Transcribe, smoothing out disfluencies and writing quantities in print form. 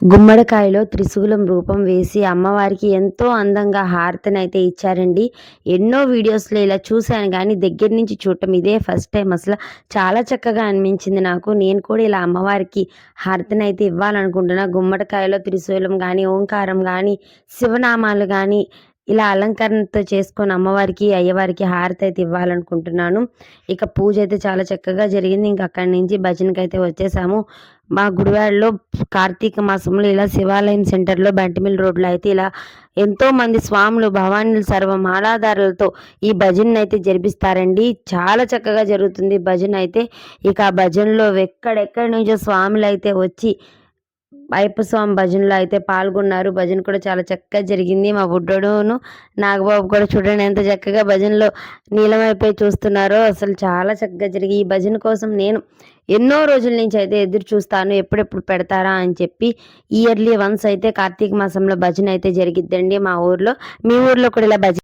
గుమ్మడికాయలో త్రిశూలం రూపం వేసి అమ్మవారికి ఎంతో అందంగా హారతినైతే ఇచ్చారండి. ఎన్నో వీడియోస్‌లో ఇలా చూశాను గానీ దగ్గర నుంచి చూడటం ఇదే ఫస్ట్ టైం అసల. చాలా చక్కగా అనిపించింది నాకు. నేను కూడా ఇలా అమ్మవారికి హారతినైతే ఇవ్వాలనుకుంటున్నా. గుమ్మడికాయలో త్రిశూలం గానీ, ఓంకారం గానీ, శివనామాలు గానీ ఇలా అలంకరణతో చేసుకొని అమ్మవారికి, అయ్యవారికి హారతయితే ఇవ్వాలనుకుంటున్నాను. ఇక పూజైతే చాలా చక్కగా జరిగింది. ఇంక అక్కడి నుంచి భజనకైతే వచ్చేసాము. మా గుడివాడలో కార్తీక మాసంలో ఇలా శివాలయం సెంటర్‌లో బంటిమిల్ రోడ్‌లో అయితే ఇలా ఎంతోమంది స్వాములు భవానీలు సర్వమాలాధారులతో ఈ భజననైతే జరిపిస్తారండి. చాలా చక్కగా జరుగుతుంది భజనైతే. ఇక ఆ భజనలో ఎక్కడెక్కడి నుంచో స్వాములైతే వచ్చి అయ్యప్ప స్వామి భజనలో అయితే పాల్గొన్నారు. భజన కూడా చాలా చక్కగా జరిగింది. మా బుడ్డోడును, నాగబాబు కూడా చూడండి ఎంత చక్కగా భజనలో లీనమైపోయి చూస్తున్నారో. అసలు చాలా చక్కగా జరిగి ఈ భజన కోసం నేను ఎన్నో రోజుల నుంచి అయితే ఎదురు చూస్తాను. ఎప్పుడెప్పుడు పెడతారా అని చెప్పి. ఇయర్లీ వన్స్ అయితే కార్తీక మాసంలో భజన అయితే జరిగిద్దండి మా ఊర్లో. మీ ఊర్లో కూడా ఇలా